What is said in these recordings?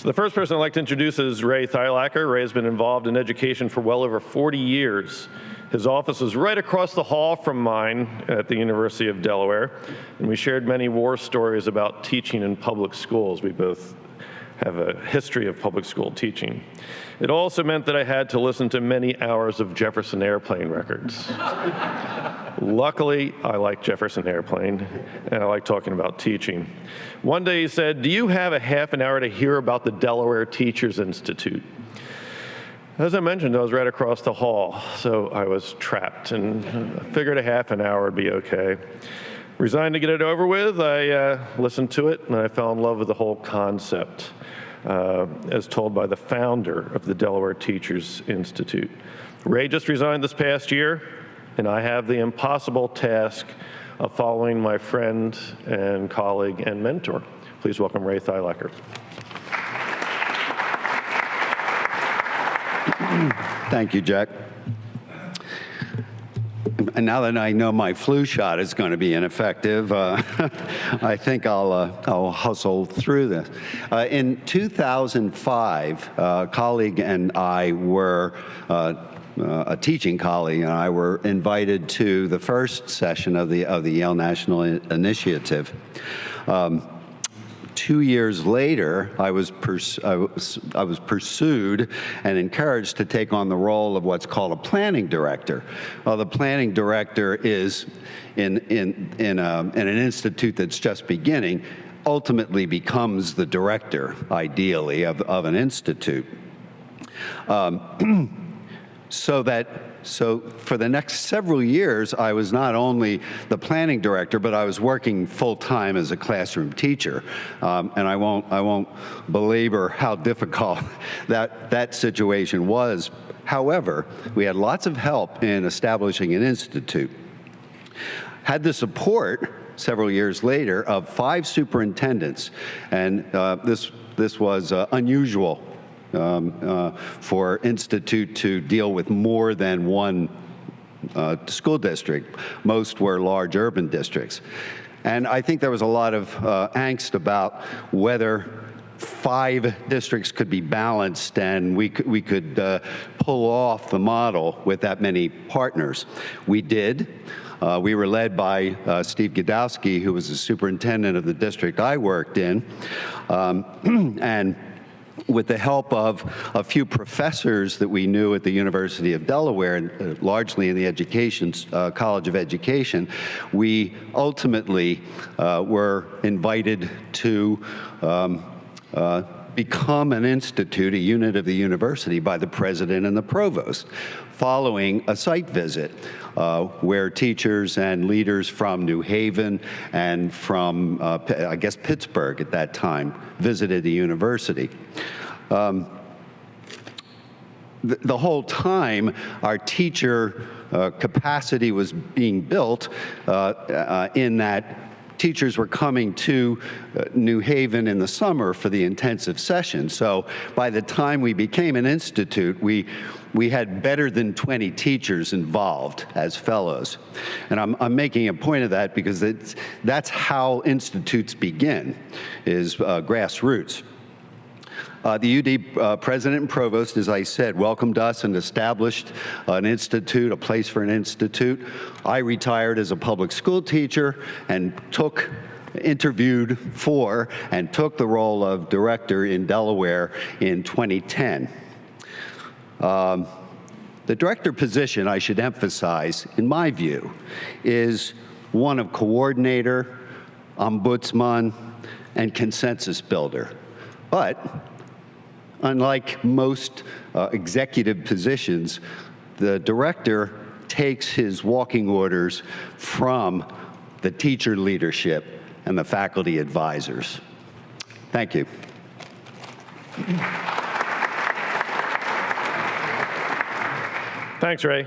So the first person I'd like to introduce is Ray Theilacker. Ray has been involved in education for well over 40 years. His office is right across the hall from mine at the University of Delaware, and we shared many war stories about teaching in public schools. We both have a history of public school teaching. It also meant that I had to listen to many hours of Jefferson Airplane records. Luckily, I like Jefferson Airplane, and I like talking about teaching. One day he said, "Do you have a half an hour to hear about the Delaware Teachers Institute?" As I mentioned, I was right across the hall, so I was trapped, and I figured a half an hour would be okay. Resigned to get it over with, I listened to it, and I fell in love with the whole concept, as told by the founder of the Delaware Teachers Institute. Ray just resigned this past year, and I have the impossible task of following my friend and colleague and mentor. Please welcome Ray Theilacker. Thank you, Jack. And now that I know my flu shot is going to be ineffective, I think I'll hustle through this. In 2005, a colleague and I were, a teaching colleague and I were invited to the first session of the Yale National Initiative. 2 years later, I was pursued and encouraged to take on the role of what's called a planning director. Well, the planning director is in an institute that's just beginning, ultimately becomes the director, ideally, of an institute. So for the next several years, I was not only the planning director, but I was working full-time as a classroom teacher. And I won't belabor how difficult that situation was. However, we had lots of help in establishing an institute. Had the support several years later of 5 superintendents, and this was unusual for institute to deal with more than one school district. Most were large urban districts. And I think there was a lot of angst about whether 5 districts could be balanced and we could pull off the model with that many partners. We did. We were led by Steve Godowsky, who was the superintendent of the district I worked in, and with the help of a few professors that we knew at the University of Delaware, and largely in the College of Education, we ultimately were invited to become an institute, a unit of the university, by the president and the provost, following a site visit where teachers and leaders from New Haven and from, I guess, Pittsburgh at that time visited the university. The whole time, our teacher capacity was being built in that teachers were coming to New Haven in the summer for the intensive session. So by the time we became an institute, we had better than 20 teachers involved as fellows. And I'm making a point of that because that's how institutes begin, is grassroots. The UD president and provost, as I said, welcomed us and established an institute, a place for an institute. I retired as a public school teacher and interviewed for and took the role of director in Delaware in 2010. The director position, I should emphasize, in my view, is one of coordinator, ombudsman, and consensus builder. But unlike most executive positions, the director takes his walking orders from the teacher leadership and the faculty advisors. Thank you. Thanks, Ray.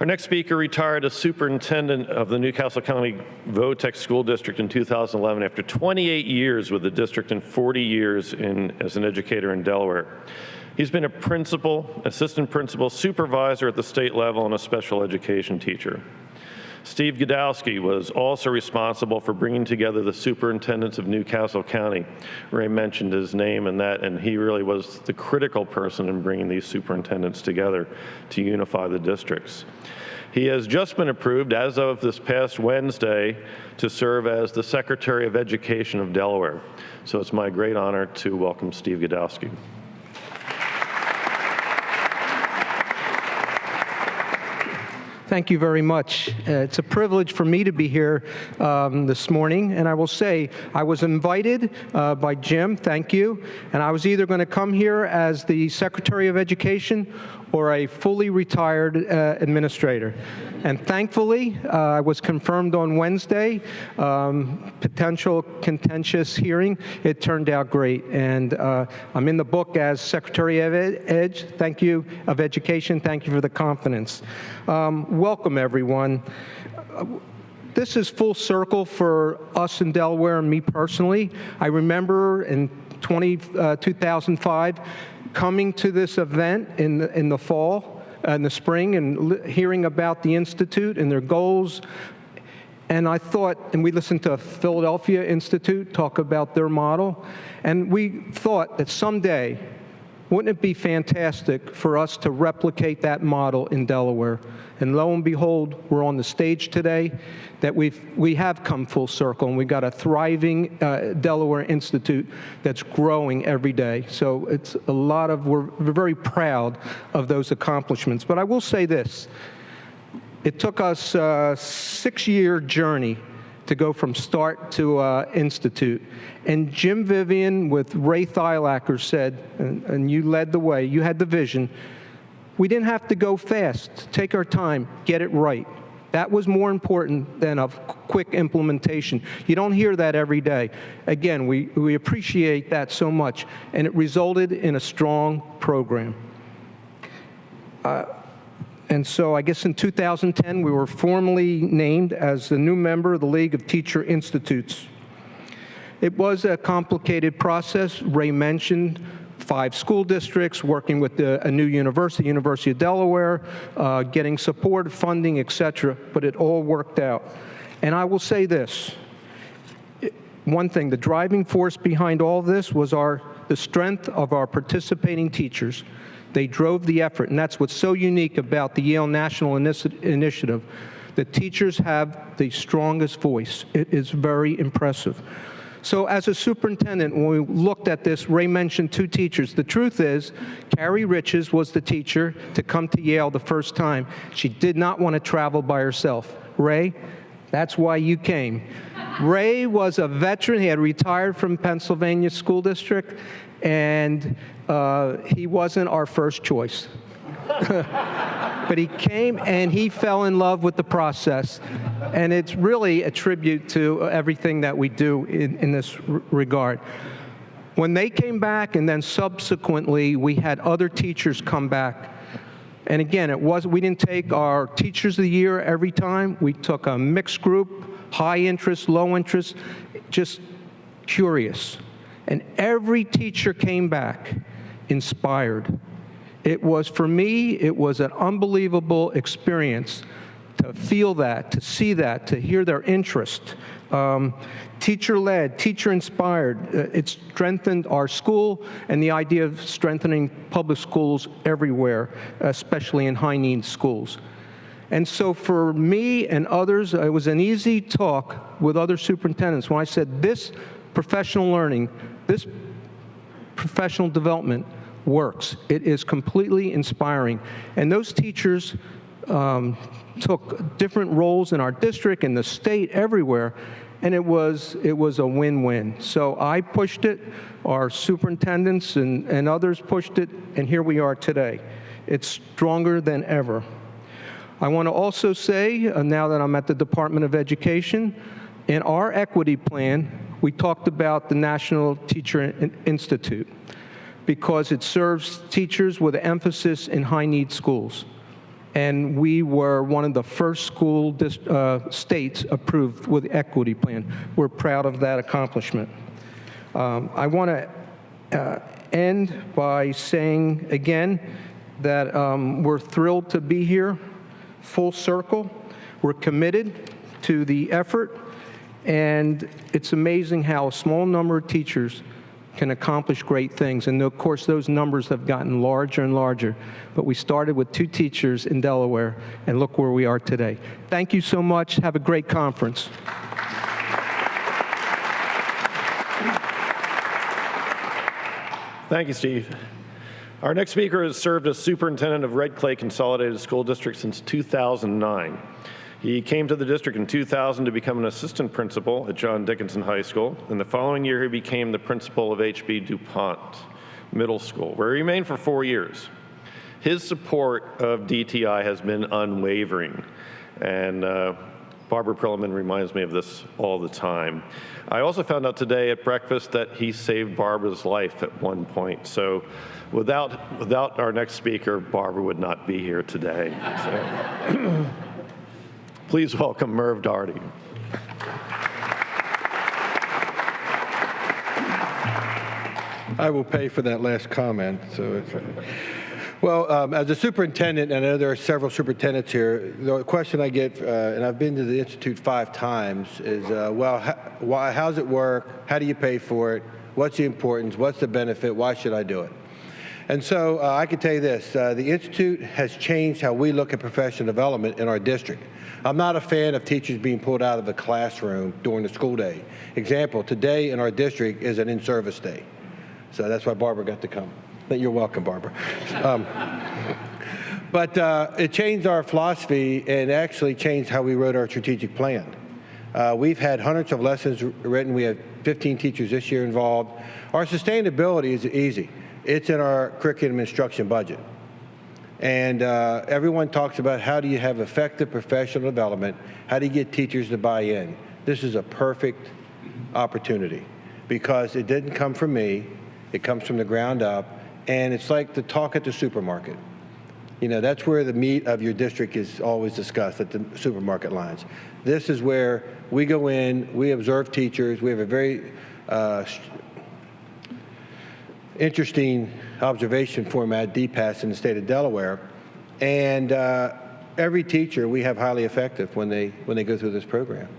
Our next speaker retired as superintendent of the Newcastle County Votech School District in 2011 after 28 years with the district and 40 years as an educator in Delaware. He's been a principal, assistant principal, supervisor at the state level, and a special education teacher. Steve Godowsky was also responsible for bringing together the superintendents of Newcastle County. Ray mentioned his name and he really was the critical person in bringing these superintendents together to unify the districts. He has just been approved, as of this past Wednesday, to serve as the Secretary of Education of Delaware. So it's my great honor to welcome Steve Godowsky. Thank you very much. It's a privilege for me to be here this morning, and I will say I was invited by Jim, thank you, and I was either going to come here as the Secretary of Education or a fully retired administrator. And thankfully, I was confirmed on Wednesday, potential contentious hearing. It turned out great, and I'm in the book as Secretary of Education. Thank you for the confidence. Welcome, everyone. This is full circle for us in Delaware and me personally. I remember in 2005 coming to this event in the fall, in the spring, and hearing about the Institute and their goals. And I thought, and we listened to Philadelphia Institute talk about their model, and we thought that someday, wouldn't it be fantastic for us to replicate that model in Delaware? And lo and behold, we're on the stage today that we have come full circle, and we've got a thriving Delaware Institute that's growing every day. So it's a lot of, we're very proud of those accomplishments. But I will say this, it took us a 6-year journey to go from start to institute. And Jim Vivian with Ray Theilacker said, and you led the way, you had the vision, we didn't have to go fast, take our time, get it right. That was more important than a quick implementation. You don't hear that every day. Again, we appreciate that so much, and it resulted in a strong program. And so I guess in 2010, we were formally named as the new member of the League of Teacher Institutes. It was a complicated process. Ray mentioned 5 school districts, working with a new university, University of Delaware, getting support, funding, et cetera, but it all worked out. And I will say this, one thing, the driving force behind all this was the strength of our participating teachers. They drove the effort, and that's what's so unique about the Yale National Initiative. The teachers have the strongest voice. It is very impressive. So as a superintendent, when we looked at this, Ray mentioned 2 teachers. The truth is, Carrie Riches was the teacher to come to Yale the first time. She did not want to travel by herself. Ray, that's why you came. Ray was a veteran. He had retired from Pennsylvania School District, and he wasn't our first choice. But he came and he fell in love with the process. And it's really a tribute to everything that we do in this regard. When they came back, and then subsequently we had other teachers come back. And again, we didn't take our Teachers of the Year every time. We took a mixed group, high interest, low interest, just curious. And every teacher came back inspired. It was, for me, it was an unbelievable experience to feel that, to see that, to hear their interest. Teacher-led, teacher-inspired. It strengthened our school and the idea of strengthening public schools everywhere, especially in high-need schools. And so for me and others, it was an easy talk with other superintendents when I said this professional learning, this professional development works. It is completely inspiring. And those teachers took different roles in our district, in the state, everywhere, and it was a win-win. So I pushed it, our superintendents and others pushed it, and here we are today. It's stronger than ever. I want to also say, now that I'm at the Department of Education, in our equity plan, we talked about the National Teacher Institute, because it serves teachers with an emphasis in high-need schools. And we were one of the first school states approved with the equity plan. We're proud of that accomplishment. I want to end by saying again that we're thrilled to be here, full circle. We're committed to the effort, and it's amazing how a small number of teachers can accomplish great things. And of course, those numbers have gotten larger and larger. But we started with 2 teachers in Delaware, and look where we are today. Thank you so much. Have a great conference. Thank you, Steve. Our next speaker has served as superintendent of Red Clay Consolidated School District since 2009. He came to the district in 2000 to become an assistant principal at John Dickinson High School, and the following year he became the principal of H.B. DuPont Middle School, where he remained for 4 years. His support of DTI has been unwavering, and Barbara Prillaman reminds me of this all the time. I also found out today at breakfast that he saved Barbara's life at one point, so without our next speaker, Barbara would not be here today. So. Please welcome Merv Daugherty. I will pay for that last comment. So, well, as a superintendent, and I know there are several superintendents here, the question I get, and I've been to the Institute 5 times, is, well, how's it work? How do you pay for it? What's the importance? What's the benefit? Why should I do it? And so I can tell you this, the Institute has changed how we look at professional development in our district. I'm not a fan of teachers being pulled out of the classroom during the school day. Example, today in our district is an in-service day. So that's why Barbara got to come. You're welcome, Barbara. But it changed our philosophy and actually changed how we wrote our strategic plan. We've had hundreds of lessons written. We have 15 teachers this year involved. Our sustainability is easy. It's in our curriculum instruction budget. And everyone talks about how do you have effective professional development, how do you get teachers to buy in. This is a perfect opportunity because it didn't come from me, it comes from the ground up, and it's like the talk at the supermarket. You know, that's where the meat of your district is always discussed, at the supermarket lines. This is where we go in, we observe teachers, we have a very interesting observation format, DPAS, in the state of Delaware, and every teacher we have highly effective when they go through this program.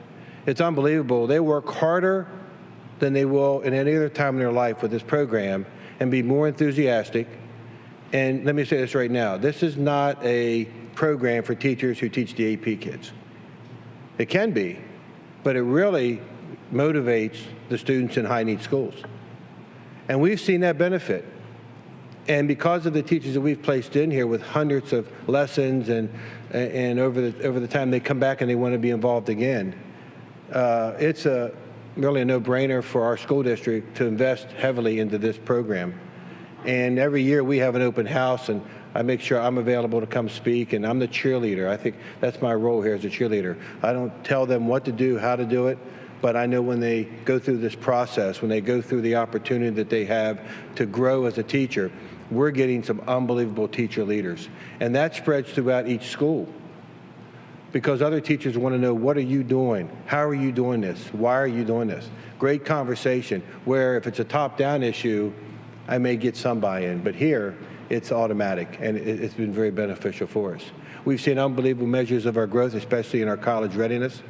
It's unbelievable. They work harder than they will in any other time in their life with this program and be more enthusiastic. And let me say this right now, this is not a program for teachers who teach the AP kids. It can be, but it really motivates the students in high-need schools. And we've seen that benefit. And because of the teachers that we've placed in here with hundreds of lessons and over the time they come back and they want to be involved again, it's really a no-brainer for our school district to invest heavily into this program. And every year we have an open house, and I make sure I'm available to come speak, and I'm the cheerleader. I think that's my role here as a cheerleader. I don't tell them what to do, how to do it, but I know when they go through this process, when they go through the opportunity that they have to grow as a teacher, we're getting some unbelievable teacher leaders. And that spreads throughout each school because other teachers want to know, what are you doing? How are you doing this? Why are you doing this? Great conversation where if it's a top-down issue, I may get some buy-in, but here it's automatic, and it's been very beneficial for us. We've seen unbelievable measures of our growth, especially in our college readiness.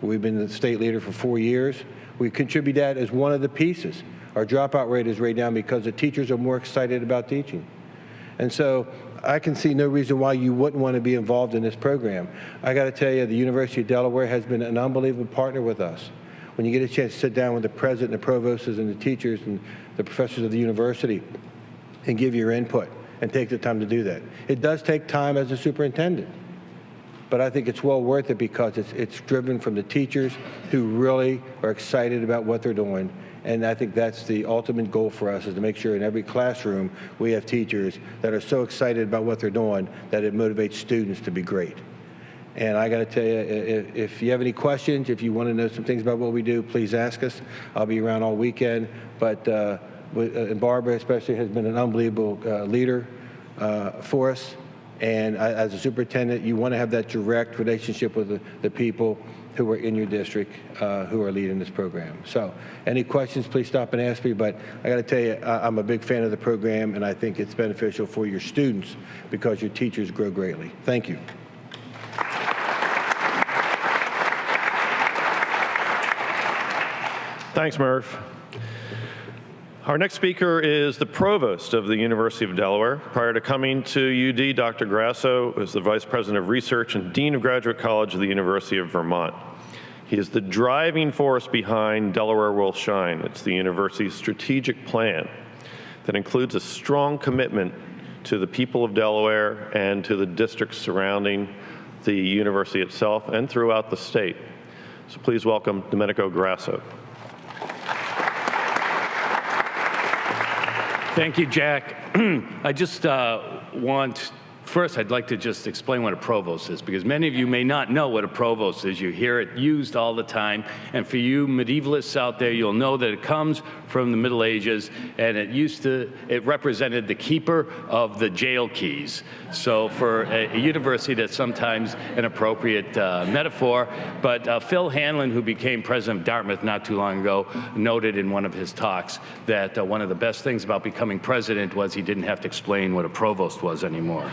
We've been the state leader for 4 years. We contribute that as one of the pieces. Our dropout rate is way down because the teachers are more excited about teaching. And so I can see no reason why you wouldn't want to be involved in this program. I got to tell you, the University of Delaware has been an unbelievable partner with us. When you get a chance to sit down with the president, the provosts, and the teachers and the professors of the university and give your input and take the time to do that. It does take time as a superintendent, but I think it's well worth it because it's driven from the teachers who really are excited about what they're doing. And I think that's the ultimate goal for us, is to make sure in every classroom we have teachers that are so excited about what they're doing that it motivates students to be great. And I got to tell you, if you have any questions, if you want to know some things about what we do, please ask us. I'll be around all weekend. But and Barbara especially has been an unbelievable leader for us. And as a superintendent, you want to have that direct relationship with the people who are in your district who are leading this program. So any questions, please stop and ask me. But I got to tell you, I'm a big fan of the program, and I think it's beneficial for your students because your teachers grow greatly. Thank you. Thanks, Merv. Our next speaker is the Provost of the University of Delaware. Prior to coming to UD, Dr. Grasso was the Vice President of Research and Dean of Graduate College of the University of Vermont. He is the driving force behind Delaware Will Shine. It's the university's strategic plan that includes a strong commitment to the people of Delaware and to the districts surrounding the university itself and throughout the state. So please welcome Domenico Grasso. Thank you, Jack. I just First, I'd like to just explain what a provost is, because many of you may not know what a provost is. You hear it used all the time, and for you medievalists out there, you'll know that it comes from the Middle Ages, and it represented the keeper of the jail keys. So for a university, that's sometimes an appropriate metaphor, but Phil Hanlon, who became president of Dartmouth not too long ago, noted in one of his talks that one of the best things about becoming president was he didn't have to explain what a provost was anymore.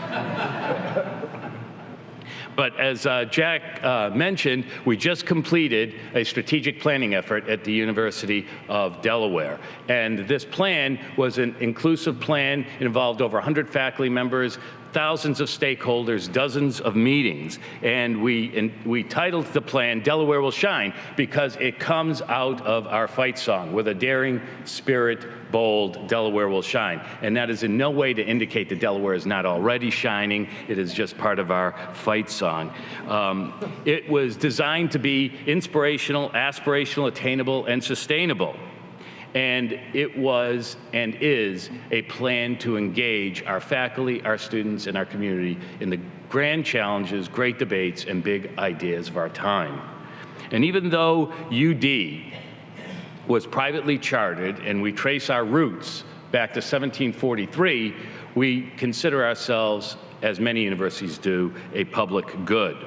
But as Jack mentioned, we just completed a strategic planning effort at the University of Delaware. And this plan was an inclusive plan. It involved over 100 faculty members, thousands of stakeholders, dozens of meetings. And we titled the plan Delaware Will Shine because it comes out of our fight song, with a daring spirit, bold, Delaware will shine. And that is in no way to indicate that Delaware is not already shining. It is just part of our fight song. It was designed to be inspirational, aspirational, attainable, and sustainable. And it was and is a plan to engage our faculty, our students, and our community in the grand challenges, great debates, and big ideas of our time. And even though UD was privately chartered, and we trace our roots back to 1743, we consider ourselves, as many universities do, a public good.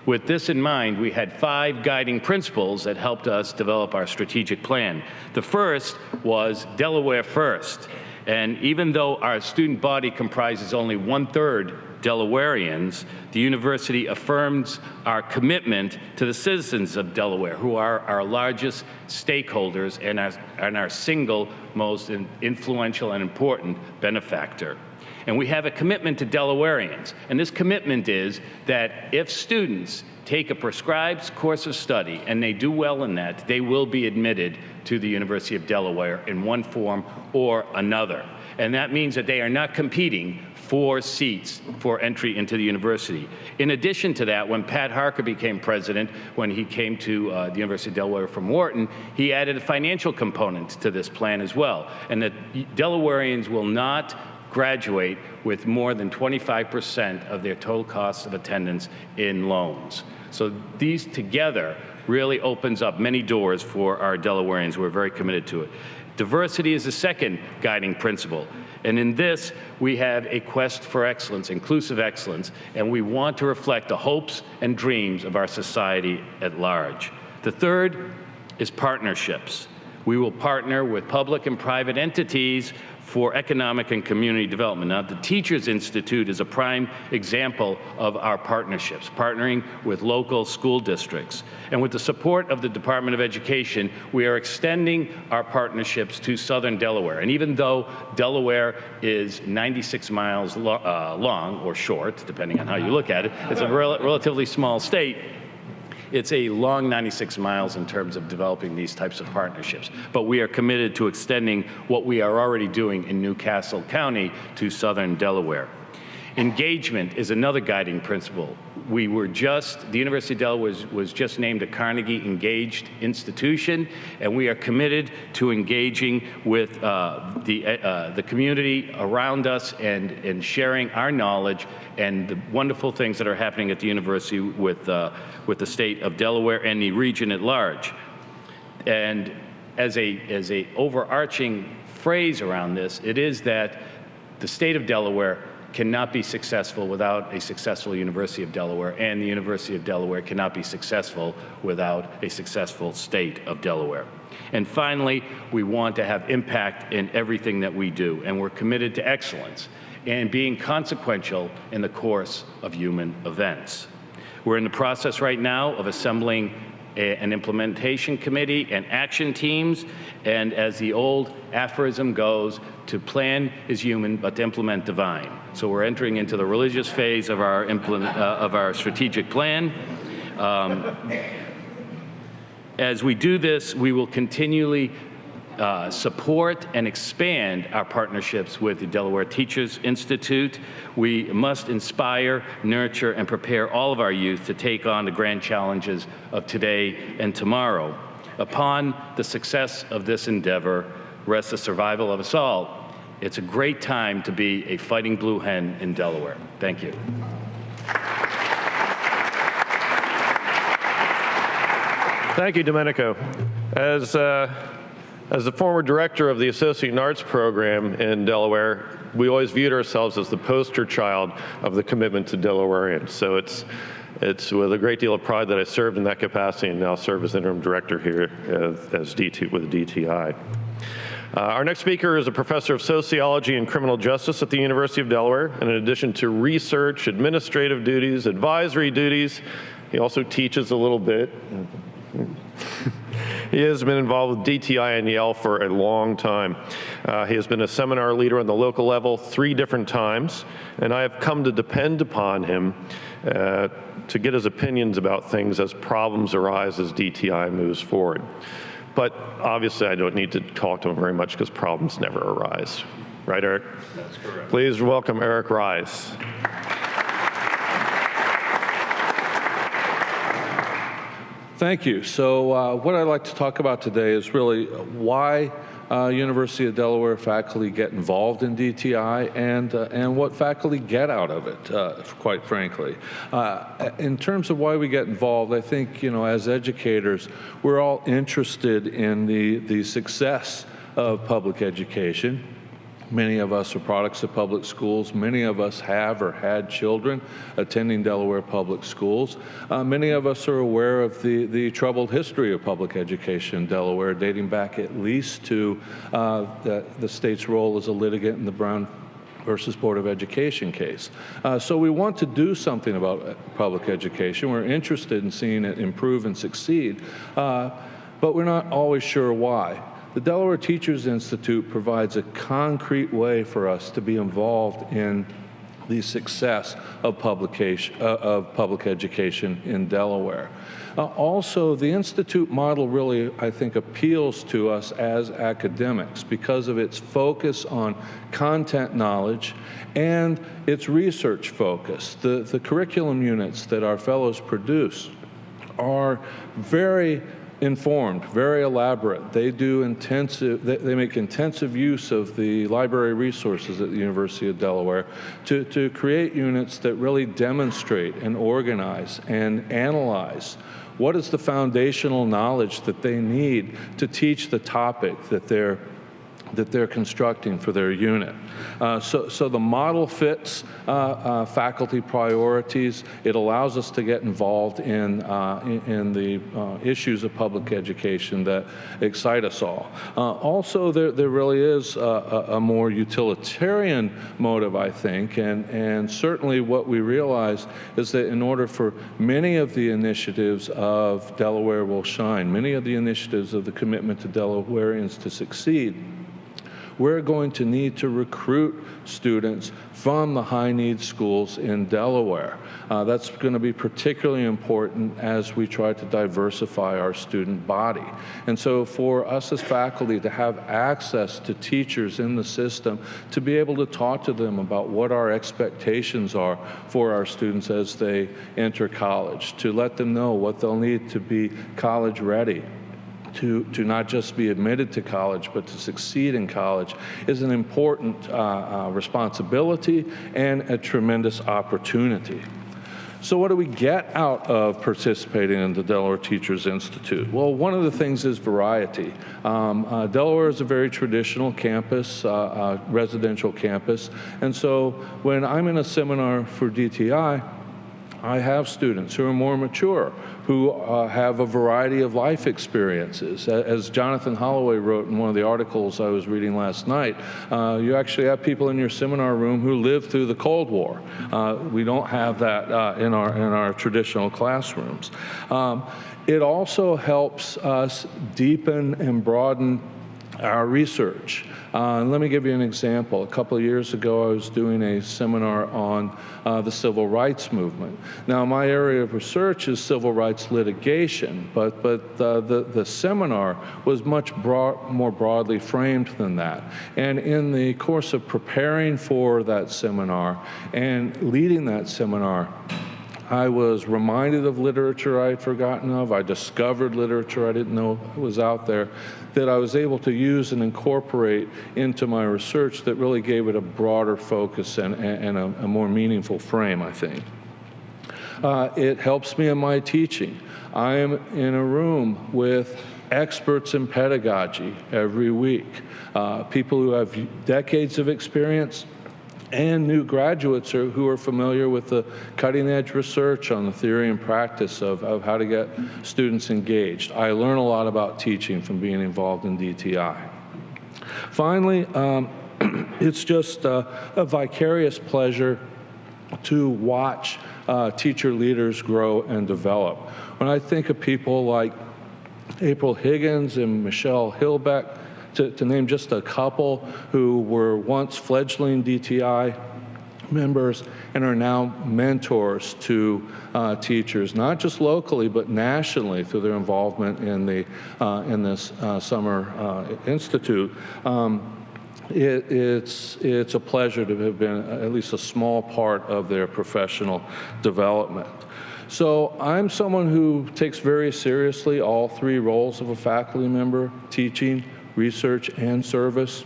With this in mind, we had 5 guiding principles that helped us develop our strategic plan. The first was Delaware first. And even though our student body comprises only 1/3 Delawareans, the university affirms our commitment to the citizens of Delaware, who are our largest stakeholders and our single most influential and important benefactor. And we have a commitment to Delawareans. And this commitment is that if students take a prescribed course of study and they do well in that, they will be admitted to the University of Delaware in one form or another. And that means that they are not competing for seats for entry into the university. In addition to that, when Pat Harker became president, when he came to the University of Delaware from Wharton, he added a financial component to this plan as well. And that Delawareans will not graduate with more than 25% of their total cost of attendance in loans. So these together really opens up many doors for our Delawareans. We're very committed to it. Diversity is the second guiding principle. And in this, we have a quest for excellence, inclusive excellence, and we want to reflect the hopes and dreams of our society at large. The third is partnerships. We will partner with public and private entities for economic and community development. Now, the Teachers Institute is a prime example of our partnerships, partnering with local school districts. And with the support of the Department of Education, we are extending our partnerships to southern Delaware. And even though Delaware is 96 miles long, or short, depending on how you look at it, it's a relatively small state. It's a long 96 miles in terms of developing these types of partnerships. But we are committed to extending what we are already doing in Newcastle County to southern Delaware. Engagement is another guiding principle. The University of Delaware was just named a Carnegie Engaged institution, and we are committed to engaging with the community around us and sharing our knowledge and the wonderful things that are happening at the university with the state of Delaware and the region at large. And as a overarching phrase around this, it is that the state of Delaware cannot be successful without a successful University of Delaware, and the University of Delaware cannot be successful without a successful state of Delaware. And finally, we want to have impact in everything that we do, and we're committed to excellence and being consequential in the course of human events. We're in the process right now of assembling an implementation committee and action teams, and as the old aphorism goes, to plan is human, but to implement divine. So we're entering into the religious phase of our strategic plan. As we do this, we will continually support and expand our partnerships with the Delaware Teachers Institute. We must inspire, nurture, and prepare all of our youth to take on the grand challenges of today and tomorrow. Upon the success of this endeavor rests the survival of us all. It's a great time to be a fighting blue hen in Delaware. Thank you. Thank you, Domenico. As the former director of the Associate in Arts program in Delaware, we always viewed ourselves as the poster child of the commitment to Delawareans. So it's with a great deal of pride that I served in that capacity and now serve as interim director here as with DTI. Our next speaker is a professor of sociology and criminal justice at the University of Delaware. And in addition to research, administrative duties, advisory duties, he also teaches a little bit. He has been involved with DTI and Yale for a long time. He has been a seminar leader on the local level 3 different times, and I have come to depend upon him to get his opinions about things as problems arise as DTI moves forward. But obviously, I don't need to talk to him very much because problems never arise. Right, Eric? That's correct. Please welcome Eric Rise. Thank you. So what I'd like to talk about today is really why University of Delaware faculty get involved in DTI and what faculty get out of it, quite frankly. In terms of why we get involved, I think, as educators, we're all interested in the success of public education. Many of us are products of public schools. Many of us have or had children attending Delaware public schools. Many of us are aware of the troubled history of public education in Delaware, dating back at least to the state's role as a litigant in the Brown versus Board of Education case. So we want to do something about public education. We're interested in seeing it improve and succeed, but we're not always sure why. The Delaware Teachers Institute provides a concrete way for us to be involved in the success of public education in Delaware. Also, the Institute model really, I think, appeals to us as academics because of its focus on content knowledge and its research focus. The curriculum units that our fellows produce are very informed, very elaborate. They make intensive use of the library resources at the University of Delaware to create units that really demonstrate and organize and analyze what is the foundational knowledge that they need to teach the topic that they're constructing for their unit. So the model fits faculty priorities. It allows us to get involved in the issues of public education that excite us all. Also, there really is a more utilitarian motive, I think, and certainly what we realize is that in order for many of the initiatives of Delaware Will Shine, many of the initiatives of the commitment to Delawareans to succeed, we're going to need to recruit students from the high-need schools in Delaware. That's going to be particularly important as we try to diversify our student body. And so for us as faculty to have access to teachers in the system, to be able to talk to them about what our expectations are for our students as they enter college, to let them know what they'll need to be college ready, to not just be admitted to college, but to succeed in college is an important responsibility and a tremendous opportunity. So what do we get out of participating in the Delaware Teachers Institute? Well, one of the things is variety. Delaware is a very traditional campus, residential campus, and so when I'm in a seminar for DTI, I have students who are more mature, who have a variety of life experiences. As Jonathan Holloway wrote in one of the articles I was reading last night, you actually have people in your seminar room who lived through the Cold War. We don't have that in our traditional classrooms. It also helps us deepen and broaden our research. Let me give you an example. A couple of years ago, I was doing a seminar on the civil rights movement. Now, my area of research is civil rights litigation, but the seminar was much more broadly framed than that. And in the course of preparing for that seminar and leading that seminar, I was reminded of literature I had forgotten of. I discovered literature I didn't know was out there that I was able to use and incorporate into my research that really gave it a broader focus and a more meaningful frame, I think. It helps me in my teaching. I am in a room with experts in pedagogy every week, people who have decades of experience, and new graduates who are familiar with the cutting-edge research on the theory and practice of how to get students engaged. I learn a lot about teaching from being involved in DTI. Finally, it's just a vicarious pleasure to watch teacher leaders grow and develop. When I think of people like April Higgins and Michelle Hillbeck, to name just a couple who were once fledgling DTI members and are now mentors to teachers, not just locally, but nationally through their involvement in this summer institute. It's a pleasure to have been at least a small part of their professional development. So I'm someone who takes very seriously all three roles of a faculty member: teaching, research, and service.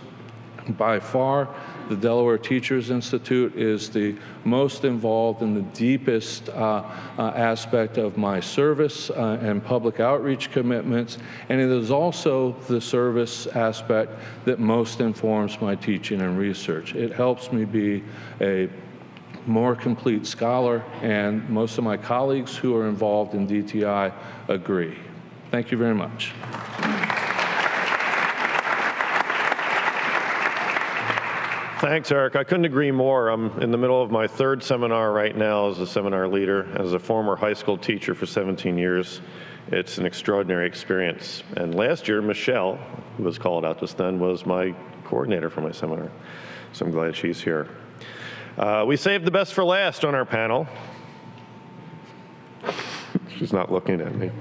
By far, the Delaware Teachers Institute is the most involved in the deepest aspect of my service and public outreach commitments, and it is also the service aspect that most informs my teaching and research. It helps me be a more complete scholar, and most of my colleagues who are involved in DTI agree. Thank you very much. Thanks, Eric. I couldn't agree more. I'm in the middle of my third seminar right now as a seminar leader. As a former high school teacher for 17 years, it's an extraordinary experience. And last year, Michelle, who was called out just then, was my coordinator for my seminar. So I'm glad she's here. We saved the best for last on our panel. She's not looking at me.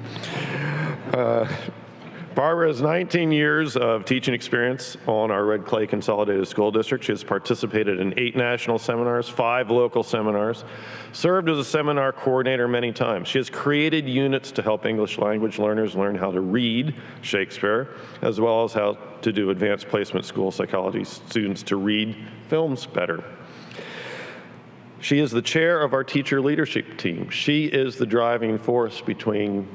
Barbara has 19 years of teaching experience on our Red Clay Consolidated School District. She has participated in 8 national seminars, 5 local seminars, served as a seminar coordinator many times. She has created units to help English language learners learn how to read Shakespeare, as well as how to do advanced placement school psychology students to read films better. She is the chair of our teacher leadership team. She is the driving force between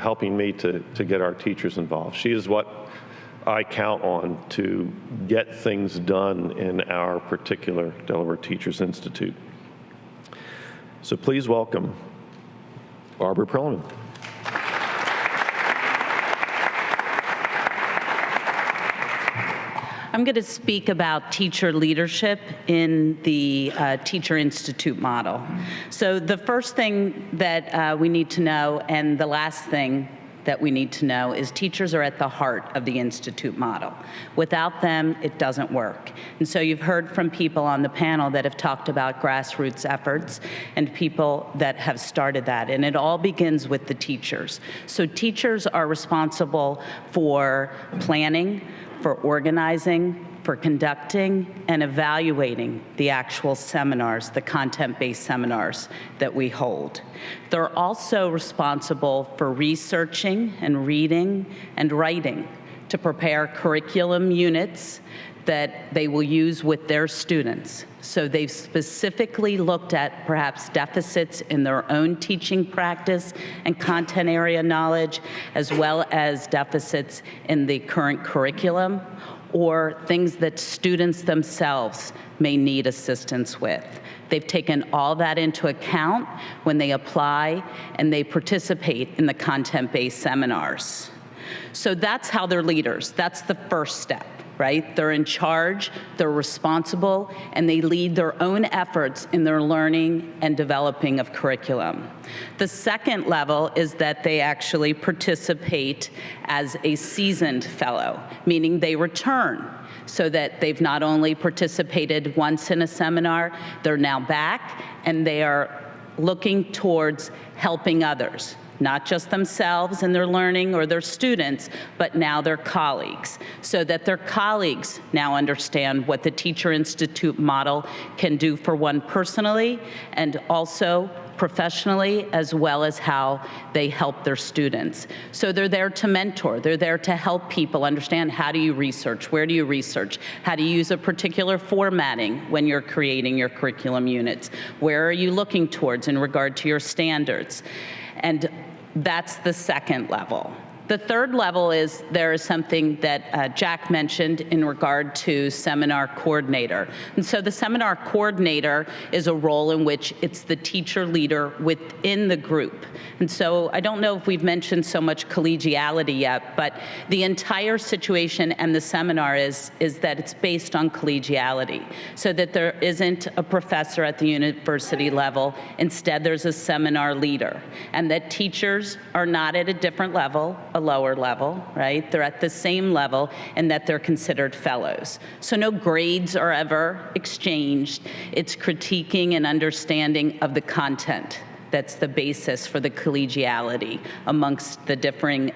helping me to get our teachers involved. She is what I count on to get things done in our particular Delaware Teachers Institute. So please welcome Barbara Prillaman. I'm going to speak about teacher leadership in the Teacher Institute model. So the first thing that we need to know, and the last thing that we need to know, is teachers are at the heart of the Institute model. Without them, it doesn't work. And so you've heard from people on the panel that have talked about grassroots efforts and people that have started that, and it all begins with the teachers. So teachers are responsible for planning, for organizing, for conducting, and evaluating the actual seminars, the content-based seminars that we hold. They're also responsible for researching and reading and writing to prepare curriculum units that they will use with their students. So they've specifically looked at perhaps deficits in their own teaching practice and content area knowledge, as well as deficits in the current curriculum, or things that students themselves may need assistance with. They've taken all that into account when they apply and they participate in the content-based seminars. So that's how they're leaders. That's the first step, right? They're in charge, they're responsible, and they lead their own efforts in their learning and developing of curriculum. The second level is that they actually participate as a seasoned fellow, meaning they return, so that they've not only participated once in a seminar, they're now back, and they are looking towards helping others. Not just themselves and their learning or their students, but now their colleagues, so that their colleagues now understand what the Teacher Institute model can do for one personally and also professionally, as well as how they help their students. So they're there to mentor. They're there to help people understand, how do you research? Where do you research? How do you use a particular formatting when you're creating your curriculum units? Where are you looking towards in regard to your standards? And that's the second level. The third level is there is something that Jack mentioned in regard to seminar coordinator. And so the seminar coordinator is a role in which it's the teacher leader within the group. And so I don't know if we've mentioned so much collegiality yet, but the entire situation and the seminar is that it's based on collegiality, so that there isn't a professor at the university level. Instead, there's a seminar leader, and that teachers are not at a different level, a lower level, right? They're at the same level, and that they're considered fellows. So no grades are ever exchanged. It's critiquing and understanding of the content. That's the basis for the collegiality amongst the differing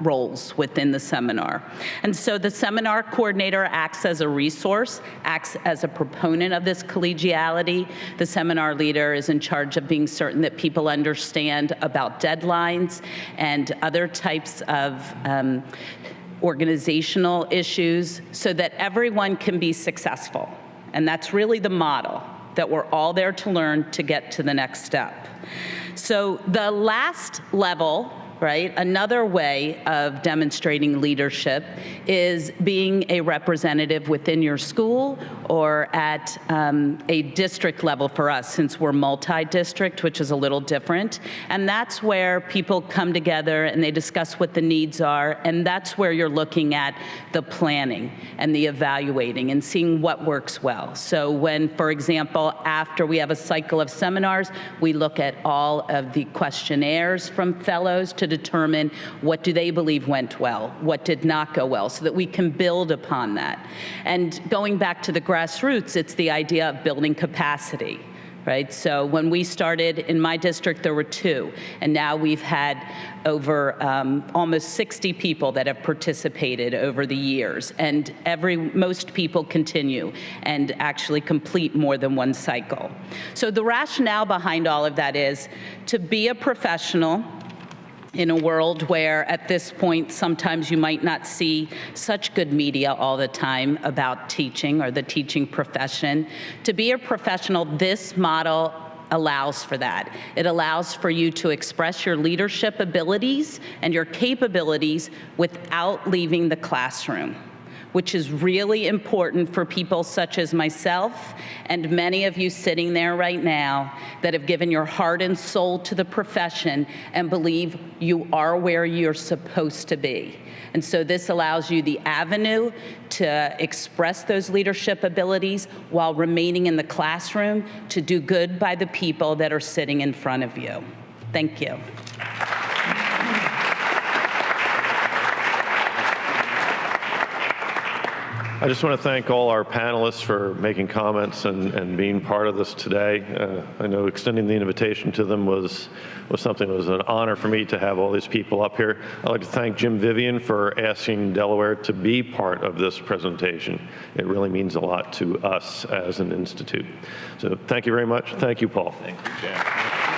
roles within the seminar. And so the seminar coordinator acts as a resource, acts as a proponent of this collegiality. The seminar leader is in charge of being certain that people understand about deadlines and other types of organizational issues, so that everyone can be successful. And that's really the model, that we're all there to learn to get to the next step. So the last level, right, another way of demonstrating leadership is being a representative within your school or at a district level for us, since we're multi-district, which is a little different. And that's where people come together and they discuss what the needs are, and that's where you're looking at the planning and the evaluating and seeing what works well. So when, for example, after we have a cycle of seminars, we look at all of the questionnaires from fellows to determine what do they believe went well, what did not go well, so that we can build upon that. And going back to the grassroots, it's the idea of building capacity, right? So when we started in my district, there were 2, and now we've had over almost 60 people that have participated over the years, and most people continue and actually complete more than one cycle. So the rationale behind all of that is to be a professional in a world where, at this point, sometimes you might not see such good media all the time about teaching or the teaching profession. To be a professional, this model allows for that. It allows for you to express your leadership abilities and your capabilities without leaving the classroom, which is really important for people such as myself and many of you sitting there right now that have given your heart and soul to the profession and believe you are where you're supposed to be. And so this allows you the avenue to express those leadership abilities while remaining in the classroom to do good by the people that are sitting in front of you. Thank you. I just want to thank all our panelists for making comments and being part of this today. I know extending the invitation to them was something that was an honor for me to have all these people up here. I'd like to thank Jim Vivian for asking Delaware to be part of this presentation. It really means a lot to us as an institute. So thank you very much. Thank you, Paul. Thank you, Jack.